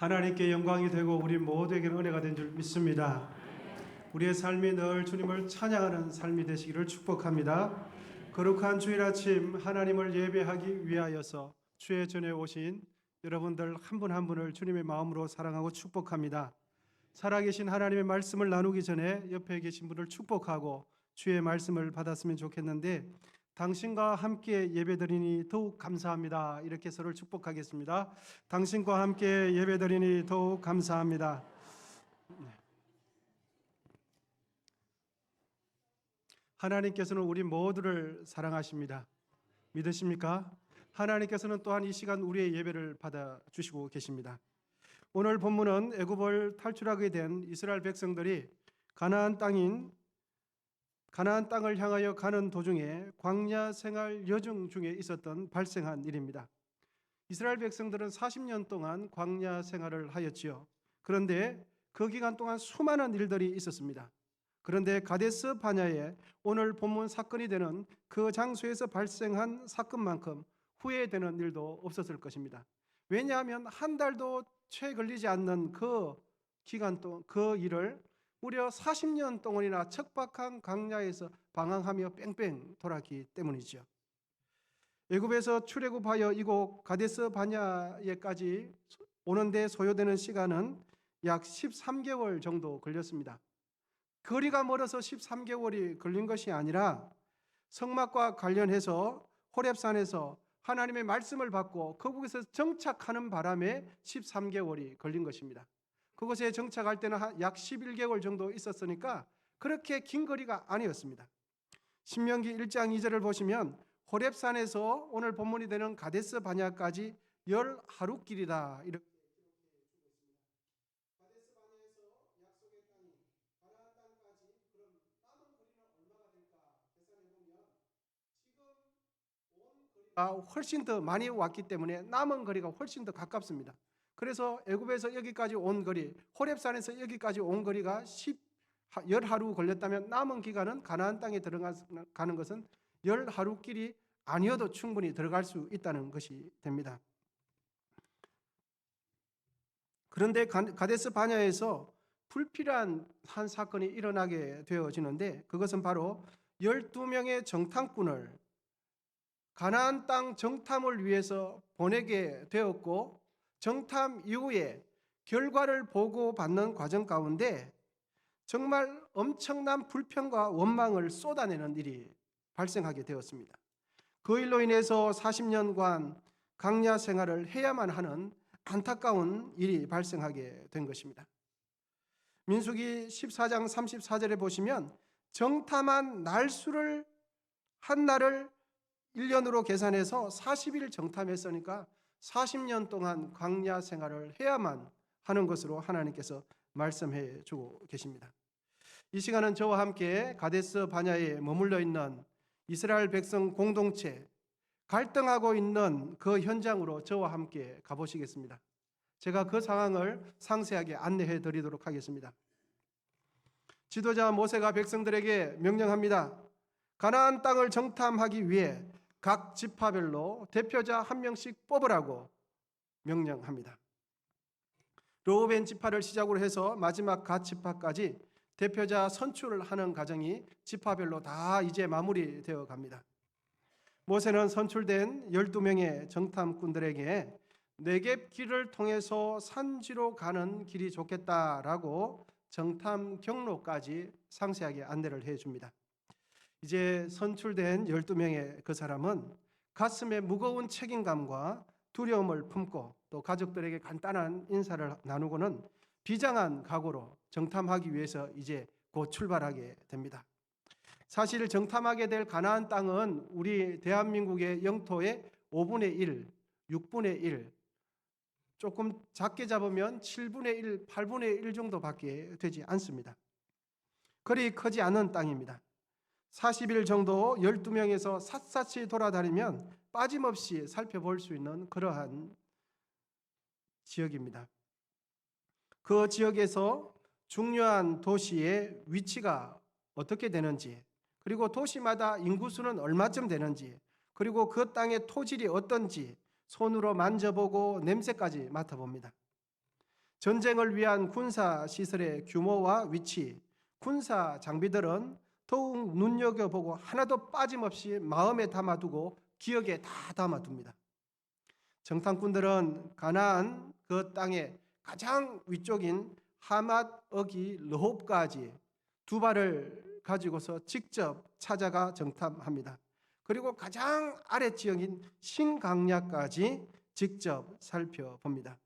하나님께 영광이 되고 우리 모두에게는 은혜가 된 줄 믿습니다. 우리의 삶이 늘 주님을 찬양하는 삶이 되시기를 축복합니다. 거룩한 주일 아침 하나님을 예배하기 위하여서 주의 전에 오신 여러분들 한 분 한 분을 주님의 마음으로 사랑하고 축복합니다. 살아계신 하나님의 말씀을 나누기 전에 옆에 계신 분을 축복하고 주의 말씀을 받았으면 좋겠는데, 당신과 함께 예배드리니 더욱 감사합니다. 이렇게 서로를 축복하겠습니다. 당신과 함께 예배드리니 더욱 감사합니다. 하나님께서는 우리 모두를 사랑하십니다. 믿으십니까? 하나님께서는 또한 이 시간 우리의 예배를 받아주시고 계십니다. 오늘 본문은 애굽을 탈출하게 된 이스라엘 백성들이 가나안 땅을 향하여 가는 도중에 광야 생활 여정 중에 있었던 발생한 일입니다. 이스라엘 백성들은 40년 동안 광야 생활을 하였지요. 그런데 그 기간 동안 수많은 일들이 있었습니다. 그런데 가데스 바냐에 오늘 본문 사건이 되는 그 장소에서 발생한 사건만큼 후회되는 일도 없었을 것입니다. 왜냐하면 한 달도 채 걸리지 않는 그 기간 동안 그 일을 무려 40년 동안이나 척박한 광야에서 방황하며 뺑뺑 돌았기 때문이죠. 애굽에서 출애굽하여 이곳 가데스 바냐에까지 오는데 소요되는 시간은 약 13개월 정도 걸렸습니다. 거리가 멀어서 13개월이 걸린 것이 아니라 성막과 관련해서 호렙산에서 하나님의 말씀을 받고 거기서 정착하는 바람에 13개월이 걸린 것입니다. 그곳에 정착할 때는 약 11개월 정도 있었으니까 그렇게 긴 거리가 아니었습니다. 신명기 1장 2절을 보시면 호렙산에서 오늘 본문이 되는 가데스 바냐까지 10하루길이다 이렇게 가데스 바냐에서 약속의 땅이 가나안 땅까지 그럼 남은 거리는 얼마가 될까 계산해 보면 지금 온 거리가 훨씬 더 많이 왔기 때문에 남은 거리가 훨씬 더 가깝습니다. 그래서 애굽에서 여기까지 온 거리, 호렙산에서 여기까지 온 거리가 10하루 걸렸다면 남은 기간은 가나안 땅에 들어가는 것은 10하루 길이 아니어도 충분히 들어갈 수 있다는 것이 됩니다. 그런데 가데스 바냐에서 불필요한 한 사건이 일어나게 되어지는데, 그것은 바로 12명의 정탐꾼을 가나안 땅 정탐을 위해서 보내게 되었고, 정탐 이후에 결과를 보고받는 과정 가운데 정말 엄청난 불평과 원망을 쏟아내는 일이 발생하게 되었습니다. 그 일로 인해서 40년간 광야 생활을 해야만 하는 안타까운 일이 발생하게 된 것입니다. 민수기 14장 34절에 보시면 정탐한 날수를 한 날을 1년으로 계산해서 40일 정탐했으니까 40년 동안 광야 생활을 해야만 하는 것으로 하나님께서 말씀해 주고 계십니다. 이 시간은 저와 함께 가데스 바냐에 머물러 있는 이스라엘 백성 공동체, 갈등하고 있는 그 현장으로 저와 함께 가보시겠습니다. 제가 그 상황을 상세하게 안내해 드리도록 하겠습니다. 지도자 모세가 백성들에게 명령합니다. 가나안 땅을 정탐하기 위해 각 지파별로 대표자 한 명씩 뽑으라고 명령합니다. 르우벤 지파를 시작으로 해서 마지막 갓 지파까지 대표자 선출을 하는 과정이 지파별로 다 이제 마무리되어 갑니다. 모세는 선출된 12명의 정탐꾼들에게 네겝 길을 통해서 산지로 가는 길이 좋겠다라고 정탐 경로까지 상세하게 안내를 해줍니다. 이제 선출된 12명의 그 사람은 가슴에 무거운 책임감과 두려움을 품고 또 가족들에게 간단한 인사를 나누고는 비장한 각오로 정탐하기 위해서 이제 곧 출발하게 됩니다. 사실 정탐하게 될 가나안 땅은 우리 대한민국의 영토의 5분의 1, 6분의 1, 조금 작게 잡으면 7분의 1, 8분의 1 정도밖에 되지 않습니다. 그리 크지 않은 땅입니다. 40일 정도 12명에서 샅샅이 돌아다니면 빠짐없이 살펴볼 수 있는 그러한 지역입니다. 그 지역에서 중요한 도시의 위치가 어떻게 되는지, 그리고 도시마다 인구수는 얼마쯤 되는지, 그리고 그 땅의 토질이 어떤지 손으로 만져보고 냄새까지 맡아봅니다. 전쟁을 위한 군사 시설의 규모와 위치, 군사 장비들은 더욱 눈여겨보고 하나도 빠짐없이 마음에 담아두고 기억에 다 담아둡니다. 정탐꾼들은 가나안 그 땅의 가장 위쪽인 하맛 어기 르홉까지 두 발을 가지고서 직접 찾아가 정탐합니다. 그리고 가장 아래 지역인 신강야까지 직접 살펴봅니다.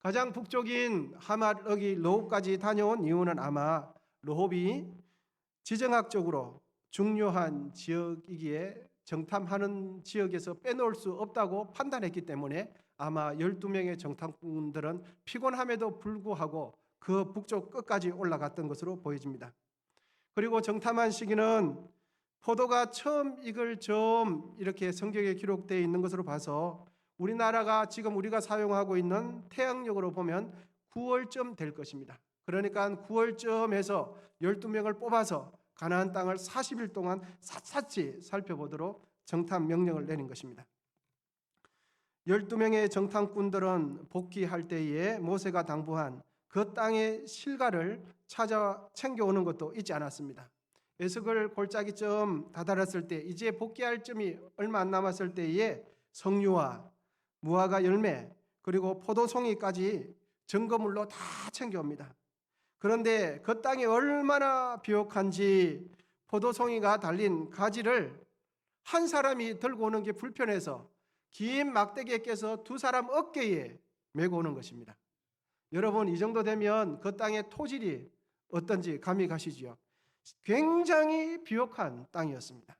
가장 북쪽인 하맛 어기 르홉까지 다녀온 이유는 아마 르홉이 지정학적으로 중요한 지역이기에 정탐하는 지역에서 빼놓을 수 없다고 판단했기 때문에 아마 12명의 정탐꾼들은 피곤함에도 불구하고 그 북쪽 끝까지 올라갔던 것으로 보여집니다. 그리고 정탐한 시기는 포도가 처음 익을 점 이렇게 성경에 기록되어 있는 것으로 봐서 우리나라가 지금 우리가 사용하고 있는 태양력으로 보면 9월쯤 될 것입니다. 그러니까 9월쯤에서 12명을 뽑아서 가나안 땅을 40일 동안 샅샅이 살펴보도록 정탐 명령을 내린 것입니다. 12명의 정탐꾼들은 복귀할 때에 모세가 당부한 그 땅의 실과를 찾아 챙겨오는 것도 잊지 않았습니다. 에스겔 골짜기쯤 다다랐을 때 이제 복귀할 쯤이 얼마 안 남았을 때에 석류와 무화과 열매 그리고 포도송이까지 증거물로 다 챙겨옵니다. 그런데 그 땅이 얼마나 비옥한지 포도송이가 달린 가지를 한 사람이 들고 오는 게 불편해서 긴 막대기에 껴서 두 사람 어깨에 메고 오는 것입니다. 여러분, 이 정도 되면 그 땅의 토질이 어떤지 감이 가시지요? 굉장히 비옥한 땅이었습니다.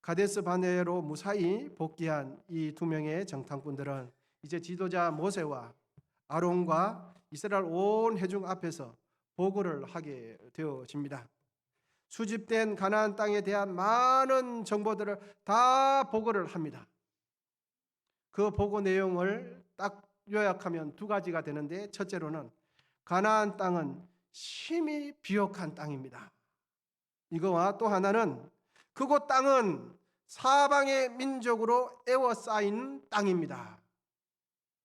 가데스 바네로 무사히 복귀한 이 두 명의 정탐꾼들은 이제 지도자 모세와 아론과 이스라엘 온 회중 앞에서 보고를 하게 되어집니다. 수집된 가나안 땅에 대한 많은 정보들을 다 보고를 합니다. 그 보고 내용을 딱 요약하면 두 가지가 되는데, 첫째로는 가나안 땅은 심히 비옥한 땅입니다. 이거와 또 하나는 그곳 땅은 사방의 민족으로 에워싸인 땅입니다.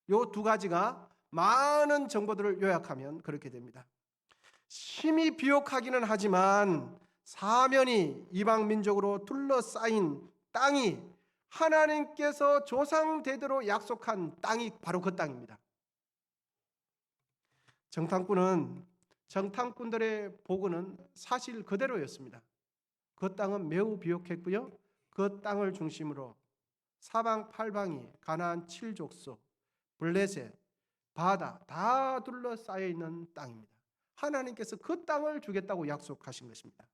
이 두 가지가 많은 정보들을 요약하면 그렇게 됩니다. 심히 비옥하기는 하지만 사면이 이방 민족으로 둘러싸인 땅이 하나님께서 조상 대대로 약속한 땅이 바로 그 땅입니다. 정탐꾼들의 보고는 사실 그대로였습니다. 그 땅은 매우 비옥했고요. 그 땅을 중심으로 사방팔방이 가나안 7족속, 블레셋, 바다 다 둘러싸여 있는 땅입니다. 하나님께서 그 땅을 주겠다고 약속하신 것입니다.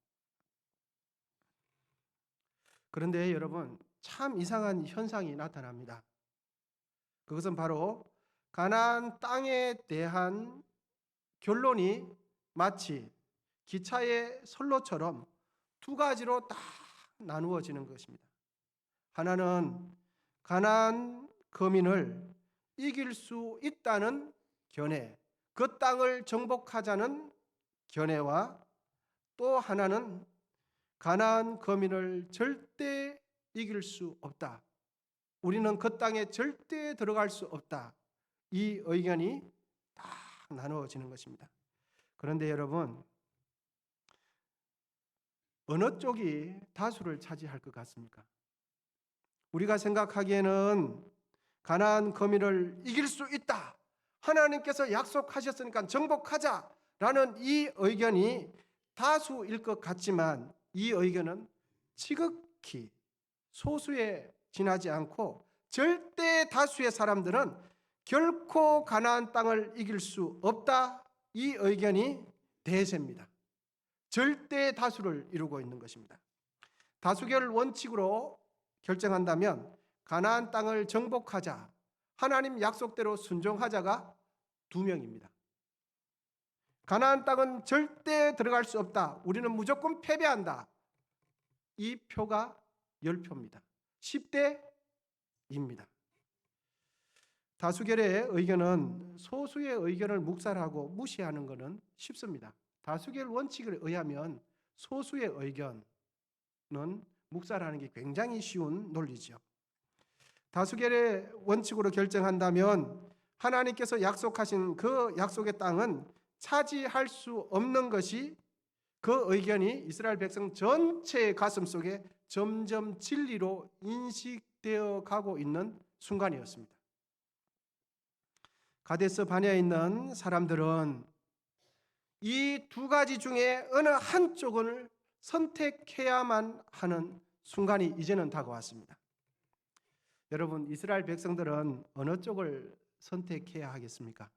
그런데 여러분, 참 이상한 현상이 나타납니다. 그것은 바로 가나안 땅에 대한 결론이 마치 기차의 선로처럼 두 가지로 딱 나누어지는 것입니다. 하나는 가나안 거민을 이길 수 있다는 견해, 그 땅을 정복하자는 견해와 또 하나는 가나안 거민을 절대 이길 수 없다. 우리는 그 땅에 절대 들어갈 수 없다. 이 의견이 딱 나누어지는 것입니다. 그런데 여러분, 어느 쪽이 다수를 차지할 것 같습니까? 우리가 생각하기에는 가나안 거민을 이길 수 있다. 하나님께서 약속하셨으니까 정복하자라는 이 의견이 다수일 것 같지만 이 의견은 지극히 소수에 지나지 않고 절대 다수의 사람들은 결코 가나안 땅을 이길 수 없다. 이 의견이 대세입니다. 절대 다수를 이루고 있는 것입니다. 다수결 원칙으로 결정한다면 가나안 땅을 정복하자, 하나님 약속대로 순종하자가 2명입니다. 가나안 땅은 절대 들어갈 수 없다. 우리는 무조건 패배한다. 이 표가 10표입니다. 10대 2입니다. 다수결의 의견은 소수의 의견을 묵살하고 무시하는 것은 쉽습니다. 다수결 원칙에 의하면 소수의 의견은 묵살하는 게 굉장히 쉬운 논리죠. 다수결의 원칙으로 결정한다면 하나님께서 약속하신 그 약속의 땅은 차지할 수 없는 것이 그 의견이 이스라엘 백성 전체의 가슴 속에 점점 진리로 인식되어 가고 있는 순간이었습니다. 가데스 바네아에 있는 사람들은 이 두 가지 중에 어느 한쪽을 선택해야만 하는 순간이 이제는 다가왔습니다. 여러분, 이스라엘 백성들은 어느 쪽을 선택해야 하겠습니까?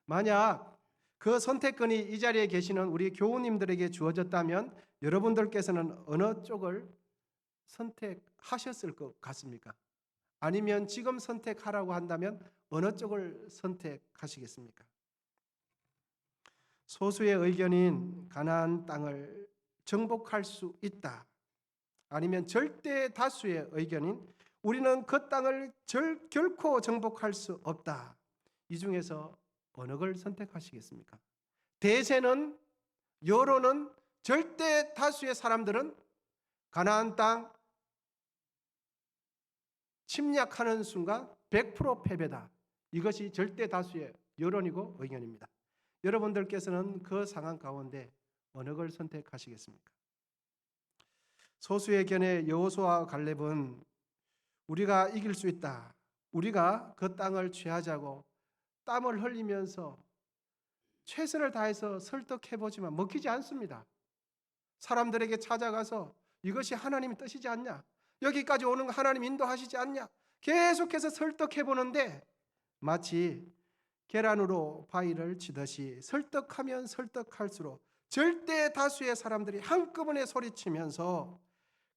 만약 그 선택권이 이 자리에 계시는 우리 교우님들에게 주어졌다면 여러분들께서는 어느 쪽을 선택하셨을 것 같습니까? 아니면 지금 선택하라고 한다면 어느 쪽을 선택하시겠습니까? 소수의 의견인 가나안 땅을 정복할 수 있다. 아니면 절대 다수의 의견인 우리는 그 땅을 결코 정복할 수 없다. 이 중에서 어느 걸 선택하시겠습니까? 대세는, 여론은, 절대 다수의 사람들은 가나안 땅 침략하는 순간 100% 패배다. 이것이 절대 다수의 여론이고 의견입니다. 여러분들께서는 그 상황 가운데 어느 걸 선택하시겠습니까? 소수의 견해 여호수아와 갈렙은 우리가 이길 수 있다. 우리가 그 땅을 취하자고 땀을 흘리면서 최선을 다해서 설득해보지만 먹히지 않습니다. 사람들에게 찾아가서 이것이 하나님의 뜻이지 않냐? 여기까지 오는 거 하나님 인도하시지 않냐? 계속해서 설득해보는데 마치 계란으로 바위를 치듯이 설득하면 설득할수록 절대 다수의 사람들이 한꺼번에 소리치면서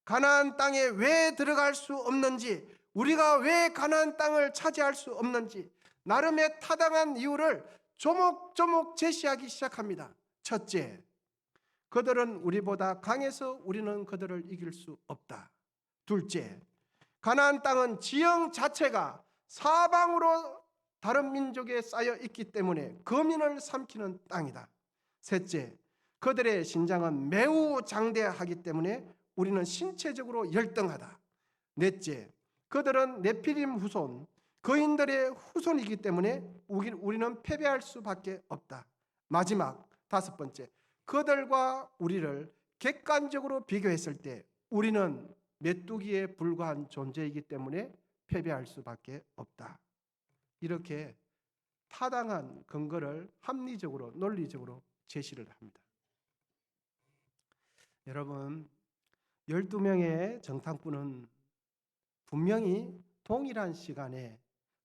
가나안 땅에 왜 들어갈 수 없는지, 우리가 왜 가나안 땅을 차지할 수 없는지 나름의 타당한 이유를 조목조목 제시하기 시작합니다. 첫째, 그들은 우리보다 강해서 우리는 그들을 이길 수 없다. 둘째, 가나안 땅은 지형 자체가 사방으로 다른 민족에 쌓여 있기 때문에 거민을 삼키는 땅이다. 셋째, 그들의 신장은 매우 장대하기 때문에 우리는 신체적으로 열등하다. 넷째, 그들은 네피림 후손, 거인들의 후손이기 때문에 우리는 패배할 수밖에 없다. 마지막 다섯 번째, 그들과 우리를 객관적으로 비교했을 때 우리는 메뚜기에 불과한 존재이기 때문에 패배할 수밖에 없다. 이렇게 타당한 근거를 합리적으로 논리적으로 제시를 합니다. 여러분, 12명의 정탐꾼은 분명히 동일한 시간에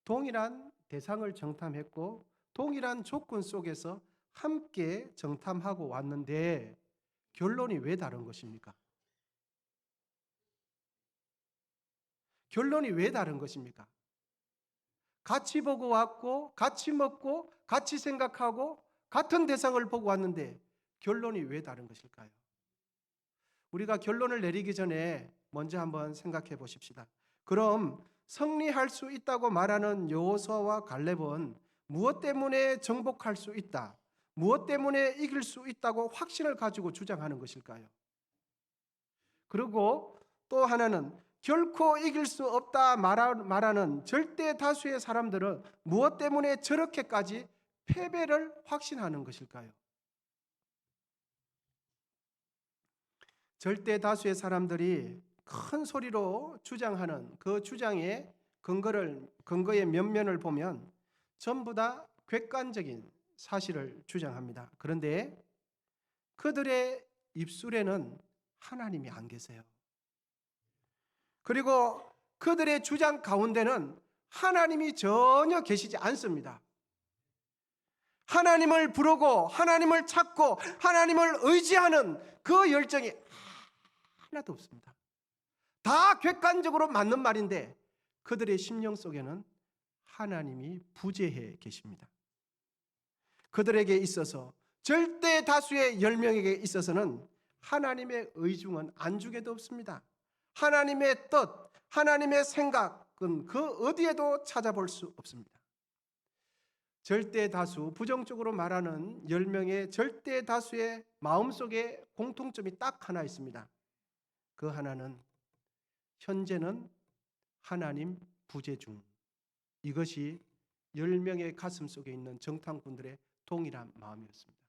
동일한 대상을 정탐했고 동일한 조건 속에서 함께 정탐하고 왔는데 결론이 왜 다른 것입니까? 결론이 왜 다른 것입니까? 같이 보고 왔고 같이 먹고 같이 생각하고 같은 대상을 보고 왔는데 결론이 왜 다른 것일까요? 우리가 결론을 내리기 전에 먼저 한번 생각해 보십시다. 그럼 승리할 수 있다고 말하는 여호수아와 갈렙은 무엇 때문에 정복할 수 있다, 무엇 때문에 이길 수 있다고 확신을 가지고 주장하는 것일까요? 그리고 또 하나는 결코 이길 수 없다 말하는 절대 다수의 사람들은 무엇 때문에 저렇게까지 패배를 확신하는 것일까요? 절대 다수의 사람들이 큰 소리로 주장하는 그 주장의 근거의 면면을 보면 전부 다 객관적인 사실을 주장합니다. 그런데 그들의 입술에는 하나님이 안 계세요. 그리고 그들의 주장 가운데는 하나님이 전혀 계시지 않습니다. 하나님을 부르고 하나님을 찾고 하나님을 의지하는 그 열정이 하나도 없습니다. 다 객관적으로 맞는 말인데 그들의 심령 속에는 하나님이 부재해 계십니다. 그들에게 있어서 절대 다수의 10명에게 있어서는 하나님의 의중은 안중에도 없습니다. 하나님의 뜻, 하나님의 생각은 그 어디에도 찾아볼 수 없습니다. 절대 다수, 부정적으로 말하는 10명의 절대 다수의 마음속에 공통점이 딱 하나 있습니다. 그 하나는 현재는 하나님 부재 중. 이것이 10명의 가슴 속에 있는 정탐꾼들의 동일한 마음이었습니다.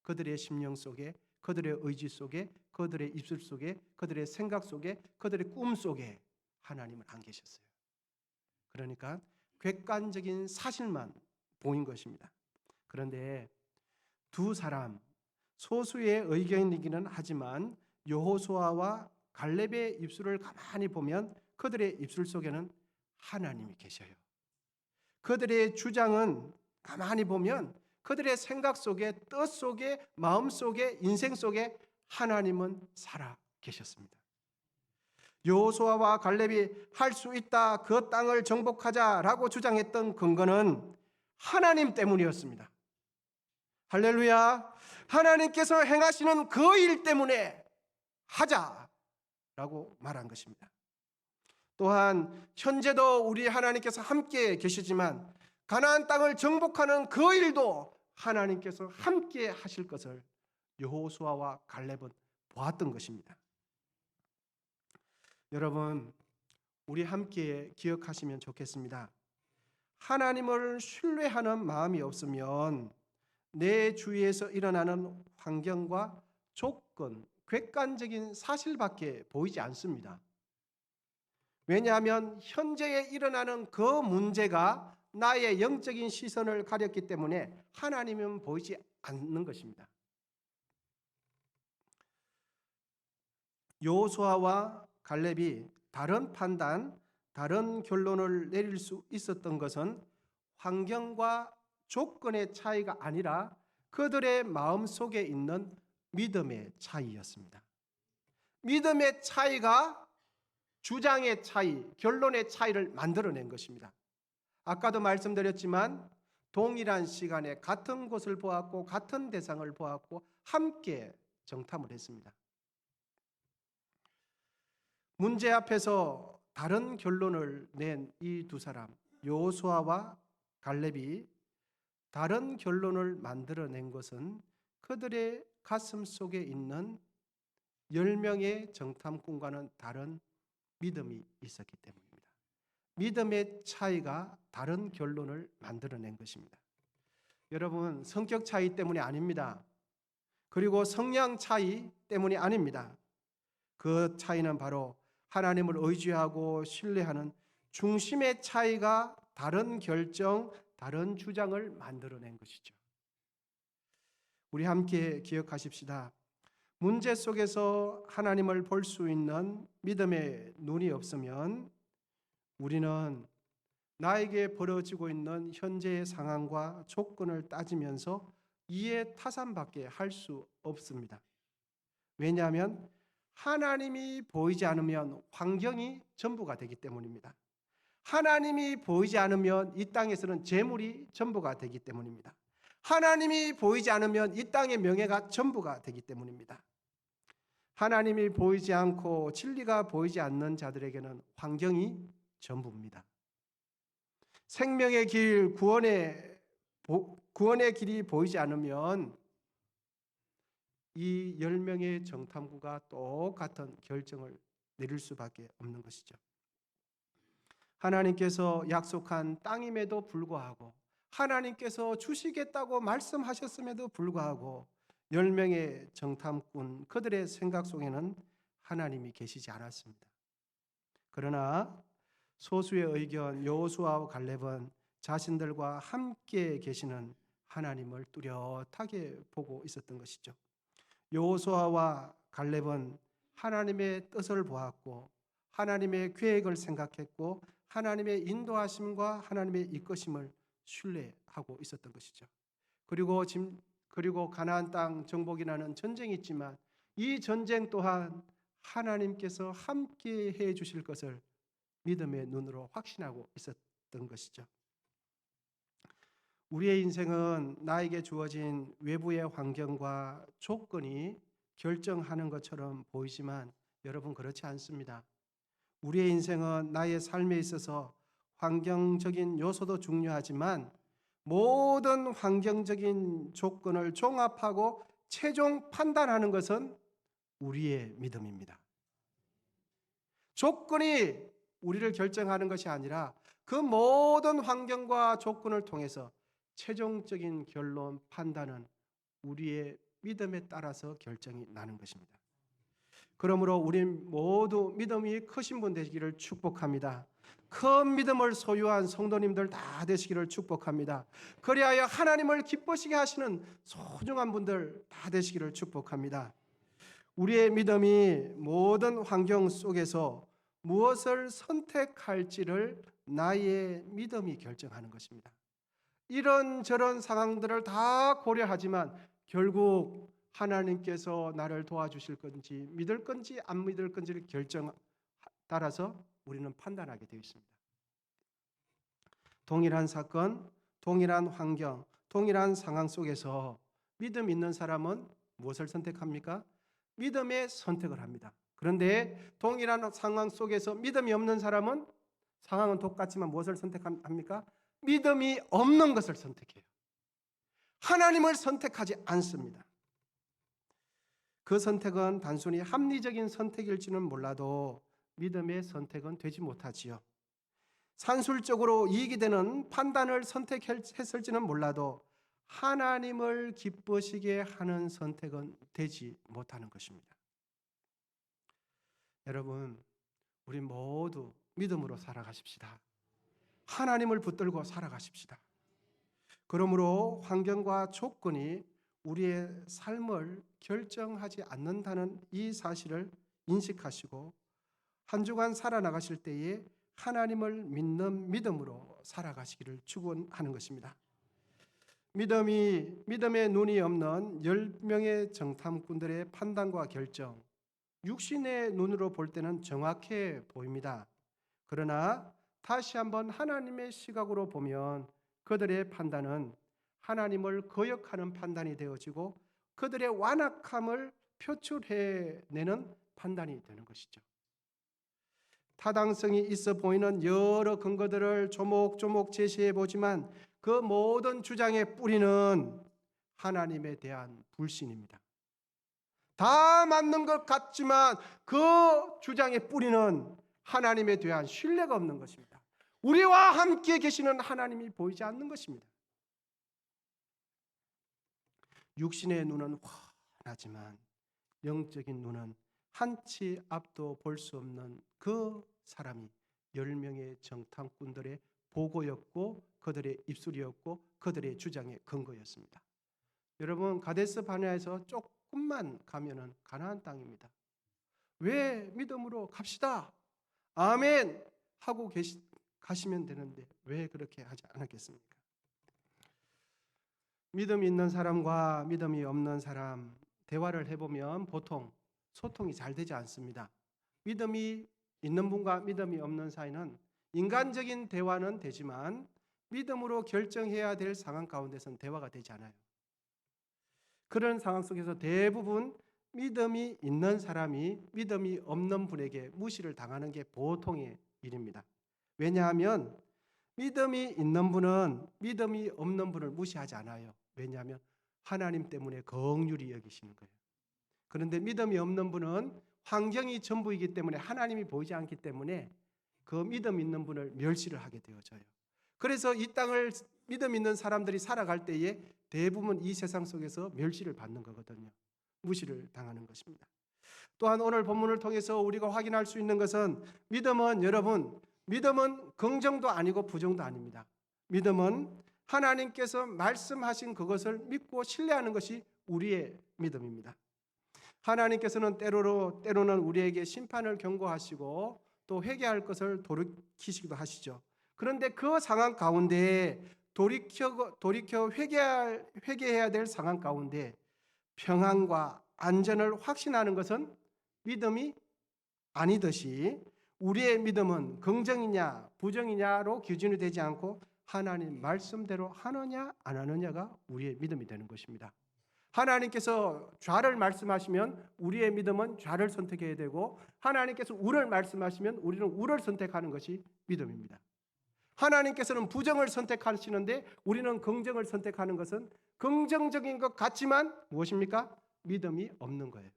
그들의 심령 속에, 그들의 의지 속에, 그들의 입술 속에, 그들의 생각 속에, 그들의 꿈 속에 하나님은 안 계셨어요. 그러니까 객관적인 사실만 보인 것입니다. 그런데 두 사람, 소수의 의견이기는 하지만 여호수아와 갈렙의 입술을 가만히 보면 그들의 입술 속에는 하나님이 계셔요. 그들의 주장은 가만히 보면 그들의 생각 속에, 뜻 속에, 마음 속에, 인생 속에 하나님은 살아 계셨습니다. 여호수아와 갈렙이 할 수 있다, 그 땅을 정복하자라고 주장했던 근거는 하나님 때문이었습니다. 할렐루야. 하나님께서 행하시는 그 일 때문에 하자라고 말한 것입니다. 또한 현재도 우리 하나님께서 함께 계시지만 가나안 땅을 정복하는 그 일도 하나님께서 함께 하실 것을 여호수아와 갈렙은 보았던 것입니다. 여러분, 우리 함께 기억하시면 좋겠습니다. 하나님을 신뢰하는 마음이 없으면 내 주위에서 일어나는 환경과 조건, 객관적인 사실밖에 보이지 않습니다. 왜냐하면 현재에 일어나는 그 문제가 나의 영적인 시선을 가렸기 때문에 하나님은 보이지 않는 것입니다. 여호수아와 갈렙이 다른 판단, 다른 결론을 내릴 수 있었던 것은 환경과 조건의 차이가 아니라 그들의 마음 속에 있는 믿음의 차이였습니다. 믿음의 차이가 주장의 차이, 결론의 차이를 만들어낸 것입니다. 아까도 말씀드렸지만 동일한 시간에 같은 곳을 보았고 같은 대상을 보았고 함께 정탐을 했습니다. 문제 앞에서 다른 결론을 낸 이 두 사람, 여호수아와 갈렙이 다른 결론을 만들어낸 것은 그들의 가슴 속에 있는 10명의 정탐꾼과는 다른 믿음이 있었기 때문입니다. 믿음의 차이가 다른 결론을 만들어낸 것입니다. 여러분, 성격 차이 때문이 아닙니다. 그리고 성향 차이 때문이 아닙니다. 그 차이는 바로 하나님을 의지하고 신뢰하는 중심의 차이가 다른 결정, 다른 주장을 만들어낸 것이죠. 우리 함께 기억하십시다. 문제 속에서 하나님을 볼 수 있는 믿음의 눈이 없으면 우리는 나에게 벌어지고 있는 현재의 상황과 조건을 따지면서 이해 타산밖에 할 수 없습니다. 왜냐하면 하나님이 보이지 않으면 환경이 전부가 되기 때문입니다. 하나님이 보이지 않으면 이 땅에서는 재물이 전부가 되기 때문입니다. 하나님이 보이지 않으면 이 땅의 명예가 전부가 되기 때문입니다. 하나님이 보이지 않고 진리가 보이지 않는 자들에게는 환경이 전부입니다. 생명의 길, 구원의 길이 보이지 않으면 이 10명의 정탐구가 똑같은 결정을 내릴 수밖에 없는 것이죠. 하나님께서 약속한 땅임에도 불구하고 하나님께서 주시겠다고 말씀하셨음에도 불구하고 10명의 정탐꾼 그들의 생각 속에는 하나님이 계시지 않았습니다. 그러나 소수의 의견 여호수아와 갈렙은 자신들과 함께 계시는 하나님을 뚜렷하게 보고 있었던 것이죠. 여호수아와 갈렙은 하나님의 뜻을 보았고 하나님의 계획을 생각했고 하나님의 인도하심과 하나님의 이끄심을 신뢰하고 있었던 것이죠. 그리고 가나안 땅 정복이라는 전쟁이 있지만 이 전쟁 또한 하나님께서 함께 해 주실 것을 믿음의 눈으로 확신하고 있었던 것이죠. 우리의 인생은 나에게 주어진 외부의 환경과 조건이 결정하는 것처럼 보이지만 여러분 그렇지 않습니다. 우리의 인생은 나의 삶에 있어서 환경적인 요소도 중요하지만 모든 환경적인 조건을 종합하고 최종 판단하는 것은 우리의 믿음입니다. 조건이 우리를 결정하는 것이 아니라 그 모든 환경과 조건을 통해서 최종적인 결론, 판단은 우리의 믿음에 따라서 결정이 나는 것입니다. 그러므로 우리 모두 믿음이 크신 분 되시기를 축복합니다. 큰 믿음을 소유한 성도님들 다 되시기를 축복합니다. 그리하여 하나님을 기쁘시게 하시는 소중한 분들 다 되시기를 축복합니다. 우리의 믿음이 모든 환경 속에서 무엇을 선택할지를 나의 믿음이 결정하는 것입니다. 이런저런 상황들을 다 고려하지만 결국 하나님께서 나를 도와주실 건지 믿을 건지 안 믿을 건지를 따라서 우리는 판단하게 되어 있습니다. 동일한 사건, 동일한 환경, 동일한 상황 속에서 믿음 있는 사람은 무엇을 선택합니까? 믿음의 선택을 합니다. 그런데 동일한 상황 속에서 믿음이 없는 사람은 상황은 똑같지만 무엇을 선택합니까? 믿음이 없는 것을 선택해요. 하나님을 선택하지 않습니다. 그 선택은 단순히 합리적인 선택일지는 몰라도 믿음의 선택은 되지 못하지요. 산술적으로 이익이 되는 판단을 선택했을지는 몰라도 하나님을 기쁘시게 하는 선택은 되지 못하는 것입니다. 여러분, 우리 모두 믿음으로 살아가십시다. 하나님을 붙들고 살아가십시다. 그러므로 환경과 조건이 우리의 삶을 결정하지 않는다는 이 사실을 인식하시고 한 주간 살아나가실 때에 하나님을 믿는 믿음으로 살아가시기를 축원하는 것입니다. 믿음의 눈이 없는 10명의 정탐꾼들의 판단과 결정, 육신의 눈으로 볼 때는 정확해 보입니다. 그러나 다시 한번 하나님의 시각으로 보면 그들의 판단은 하나님을 거역하는 판단이 되어지고 그들의 완악함을 표출해내는 판단이 되는 것이죠. 타당성이 있어 보이는 여러 근거들을 조목조목 제시해 보지만 그 모든 주장의 뿌리는 하나님에 대한 불신입니다. 다 맞는 것 같지만 그 주장의 뿌리는 하나님에 대한 신뢰가 없는 것입니다. 우리와 함께 계시는 하나님이 보이지 않는 것입니다. 육신의 눈은 환하지만 영적인 눈은 한치 앞도 볼 수 없는 그 사람이 10명의 정탐꾼들의 보고였고 그들의 입술이었고 그들의 주장의 근거였습니다. 여러분, 가데스 바네아에서 조금만 가면은 가나안 땅입니다. 왜 믿음으로 갑시다. 아멘 하고 가시면 되는데 왜 그렇게 하지 않았겠습니까? 믿음이 있는 사람과 믿음이 없는 사람 대화를 해보면 보통 소통이 잘 되지 않습니다. 믿음이 있는 분과 믿음이 없는 사이는 인간적인 대화는 되지만 믿음으로 결정해야 될 상황 가운데서는 대화가 되지 않아요. 그런 상황 속에서 대부분 믿음이 있는 사람이 믿음이 없는 분에게 무시를 당하는 게 보통의 일입니다. 왜냐하면 믿음이 있는 분은 믿음이 없는 분을 무시하지 않아요. 왜냐하면 하나님 때문에 긍휼히 여기시는 거예요. 그런데 믿음이 없는 분은 환경이 전부이기 때문에 하나님이 보이지 않기 때문에 그 믿음 있는 분을 멸시를 하게 되어져요. 그래서 이 땅을 믿음 있는 사람들이 살아갈 때에 대부분 이 세상 속에서 멸시를 받는 거거든요. 무시를 당하는 것입니다. 또한 오늘 본문을 통해서 우리가 확인할 수 있는 것은 믿음은 여러분, 믿음은 긍정도 아니고 부정도 아닙니다. 믿음은 하나님께서 말씀하신 그것을 믿고 신뢰하는 것이 우리의 믿음입니다. 하나님께서는 때로는 우리에게 심판을 경고하시고 또 회개할 것을 돌이키시기도 하시죠. 그런데 그 상황 가운데 돌이켜 회개해야 될 상황 가운데 평안과 안전을 확신하는 것은 믿음이 아니듯이 우리의 믿음은 긍정이냐 부정이냐로 기준이 되지 않고 하나님 말씀대로 하느냐 안 하느냐가 우리의 믿음이 되는 것입니다. 하나님께서 좌를 말씀하시면 우리의 믿음은 좌를 선택해야 되고 하나님께서 우를 말씀하시면 우리는 우를 선택하는 것이 믿음입니다. 하나님께서는 부정을 선택하시는데 우리는 긍정을 선택하는 것은 긍정적인 것 같지만 무엇입니까? 믿음이 없는 거예요.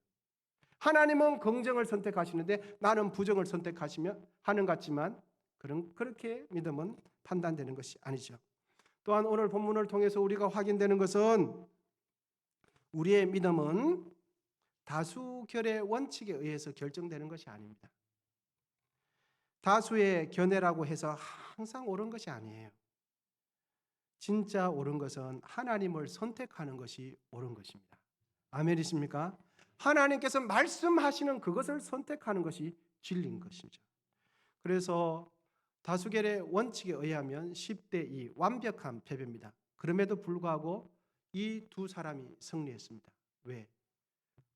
하나님은 긍정을 선택하시는데 나는 부정을 선택하시면 하는 것 같지만 그렇게 믿음은 판단되는 것이 아니죠. 또한 오늘 본문을 통해서 우리가 확인되는 것은 우리의 믿음은 다수결의 원칙에 의해서 결정되는 것이 아닙니다. 다수의 견해라고 해서 항상 옳은 것이 아니에요. 진짜 옳은 것은 하나님을 선택하는 것이 옳은 것입니다. 아멘이십니까? 하나님께서 말씀하시는 그것을 선택하는 것이 진리인 것이죠. 그래서 다수결의 원칙에 의하면 10대 2 완벽한 패배입니다. 그럼에도 불구하고 이 두 사람이 승리했습니다. 왜?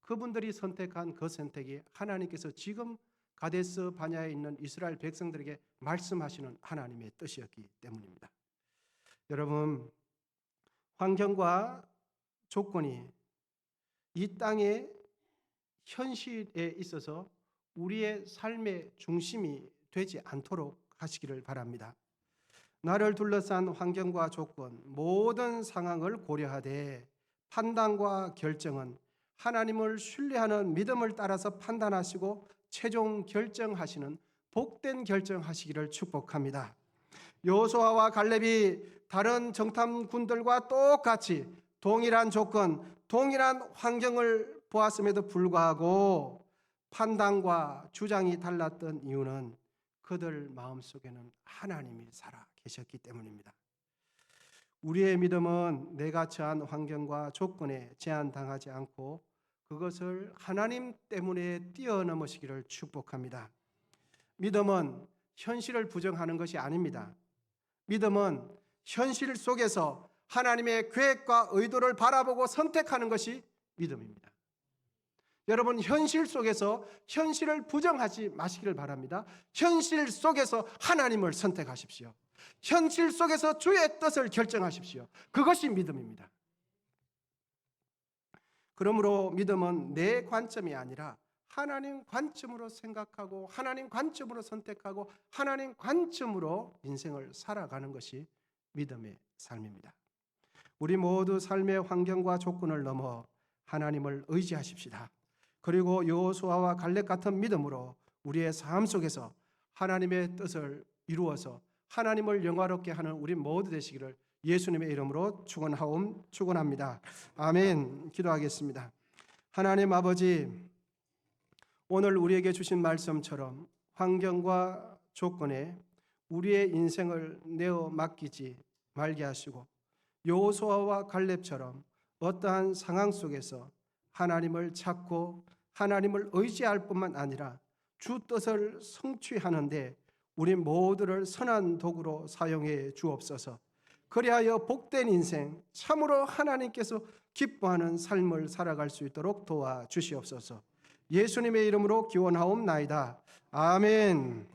그분들이 선택한 그 선택이 하나님께서 지금 가데스 바냐에 있는 이스라엘 백성들에게 말씀하시는 하나님의 뜻이었기 때문입니다. 여러분, 환경과 조건이 이 땅의 현실에 있어서 우리의 삶의 중심이 되지 않도록 하시기를 바랍니다. 나를 둘러싼 환경과 조건, 모든 상황을 고려하되 판단과 결정은 하나님을 신뢰하는 믿음을 따라서 판단하시고 최종 결정하시는 복된 결정하시기를 축복합니다. 여호수아와 갈렙이 다른 정탐군들과 똑같이 동일한 조건, 동일한 환경을 보았음에도 불구하고 판단과 주장이 달랐던 이유는 그들 마음속에는 하나님이 살아 계셨기 때문입니다. 우리의 믿음은 내가 처한 환경과 조건에 제한당하지 않고 그것을 하나님 때문에 뛰어넘으시기를 축복합니다. 믿음은 현실을 부정하는 것이 아닙니다. 믿음은 현실 속에서 하나님의 계획과 의도를 바라보고 선택하는 것이 믿음입니다. 여러분, 현실 속에서 현실을 부정하지 마시기를 바랍니다. 현실 속에서 하나님을 선택하십시오. 현실 속에서 주의 뜻을 결정하십시오. 그것이 믿음입니다. 그러므로 믿음은 내 관점이 아니라 하나님 관점으로 생각하고 하나님 관점으로 선택하고 하나님 관점으로 인생을 살아가는 것이 믿음의 삶입니다. 우리 모두 삶의 환경과 조건을 넘어 하나님을 의지하십시다. 그리고 여호수아와 갈렙 같은 믿음으로 우리의 삶 속에서 하나님의 뜻을 이루어서 하나님을 영화롭게 하는 우리 모두 되시기를 예수님의 이름으로 축원합니다. 아멘. 기도하겠습니다. 하나님 아버지, 오늘 우리에게 주신 말씀처럼 환경과 조건에 우리의 인생을 내어 맡기지 말게 하시고 여호수아와 갈렙처럼 어떠한 상황 속에서 하나님을 찾고 하나님을 의지할 뿐만 아니라 주 뜻을 성취하는데 우리 모두를 선한 도구로 사용해 주옵소서. 그리하여 복된 인생, 참으로 하나님께서 기뻐하는 삶을 살아갈 수 있도록 도와주시옵소서. 예수님의 이름으로 기원하옵나이다. 아멘.